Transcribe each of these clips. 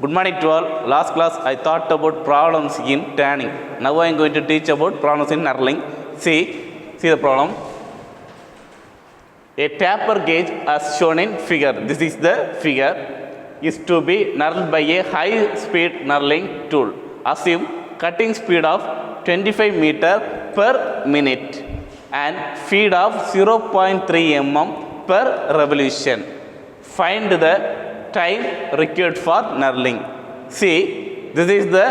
Good morning to all. Last class I thought about problems in turning. Now I am going to teach about problems in knurling. See the problem. A taper gauge as shown in figure. This is the figure. Is to be knurled by a high speed knurling tool. Assume cutting speed of 25 meter per minute and feed of 0.3 mm per revolution. Find the time required for knurling. See, this is the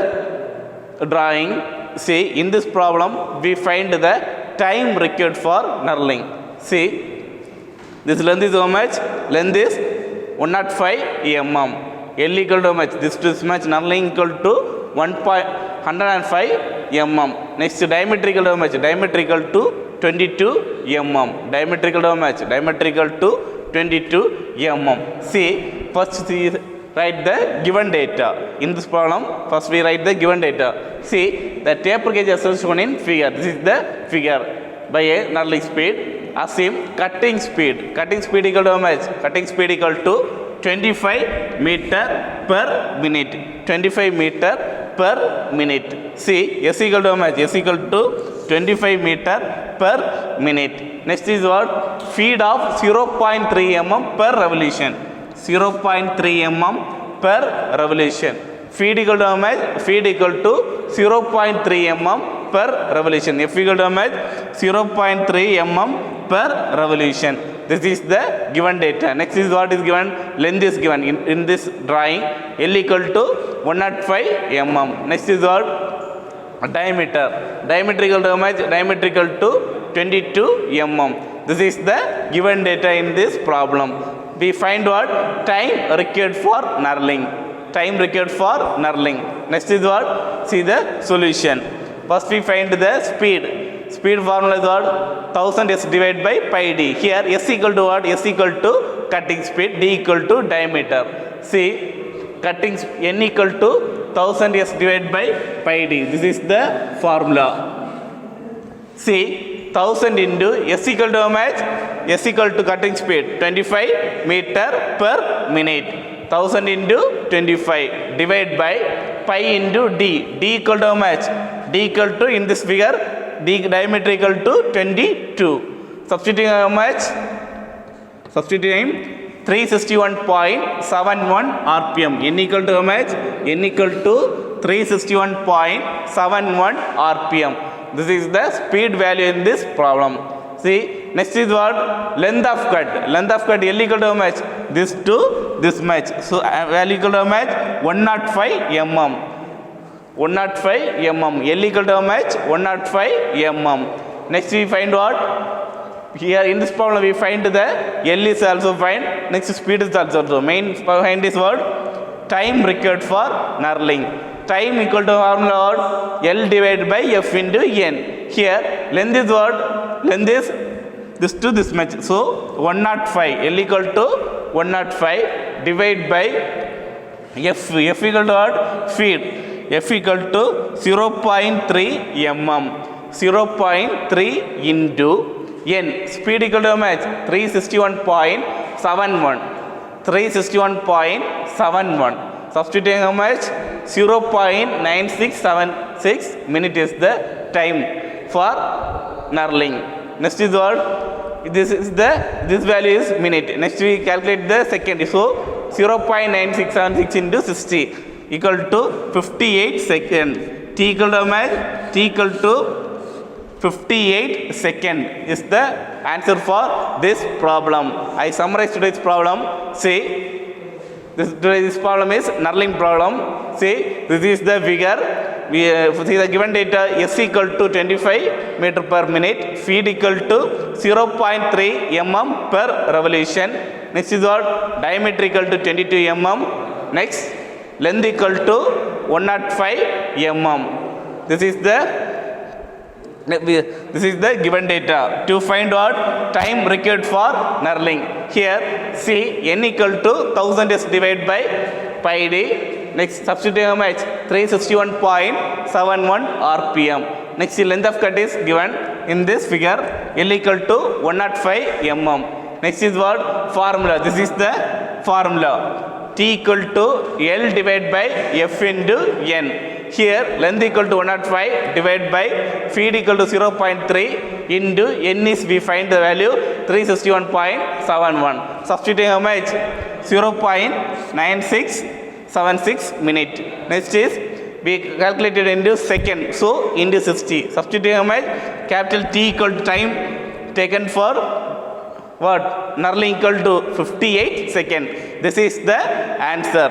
drawing. See, in this problem we find the time required for knurling. See, this length is how much? Length is 105 mm. L equal to how much? This much. Knurling equal to 105 mm. Next, diameter equal to how much? Diameter equal to 22 mm. Diameter equal to how much? Diameter equal to 22 mm. See, first we write the given data. In this problem, first we write the given data. See, the taper gauge is shown in figure. This is the figure by a knurling speed. Assume cutting speed. Cutting speed equal to how much? Cutting speed equal to 25 meter per minute. 25 meter per minute. See, S equal to how much? S equal to 25 meter per minute. Next is what? Feed of 0.3 mm per revolution. 0.3 mm per revolution. Feed equal to how much? Feed equal to 0.3 mm per revolution. F equal to how much? 0.3 mm per revolution. This is the given data. Next is what is given? Length is given in this drawing. L equal to 105 mm. Next is what? Diameter. Diameter equal to how much? Diameter equal to 22 mm. This is the given data in this problem. We find what? Time required for knurling. Time required for knurling. Next is what? See the solution. First we find the speed. Speed formula is what? 1000 s divided by pi d. Here s equal to what? S equal to cutting speed, d equal to diameter. See, cutting n equal to 1000 s divided by pi d. This is the formula. See, 1000 into s equal to how much? S equal to cutting speed 25 meter per minute. 1000 into 25 divided by pi into d. D equal to how much? D equal to, in this figure, d diameter equal to 22. Substituting how much? Substituting 361.71 rpm. N equal to how much? N equal to 361.71 rpm. This is the speed value in this problem. See, next is what? Length of cut. Length of cut L equal to how much? This to this much. So value equal to how much? 105 mm. 105 mm. L equal to how much? 105 mm. Next we find what? Here in this problem we find the L is also find. Next speed is also. Main find is what? Time required for knurling. Time equal to formula what? L divided by F into N. Here length is what? Length is this to this much. So 105. L equal to 105 divided by F. F equal to what? Feed. F equal to 0.3 mm. 0.3 into N. Speed equal to how much? 361.71. 361.71. Substituting how much? 0.9676 minute is the time for knurling. Next is what? This value is minute. Next we calculate the second. So 0.9676 into 60 equal to 58 second. T equal to how much? T equal to 58 second is the answer for this problem. I summarize today's problem. See, this problem is knurling problem. See, this is the figure. We see the given data. S equal to 25 meter per minute. Feed equal to 0.3 mm per revolution. Next is what? Diameter equal to 22 mm. Next, length equal to 105 mm. This is the given data. To find what? Time required for knurling. Here, see, n equal to 1000 s divided by pi d. Next, substitute how much? 361.71 rpm. Next, the length of cut is given in this figure. L equal to 105 mm. Next is what? Formula. This is the formula. T equal to L divided by F into N. Here length equal to 105 divided by feed equal to 0.3 into N is we find the value 361.71. Substituting how much? 0.9676 minute. Next is we calculated into second, so into 60. Substituting how much? Capital T equal to time taken for what? Knurling equal to 58 seconds. This is the answer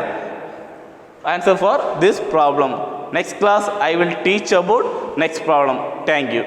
for this problem. Next class I will teach about next problem. Thank you.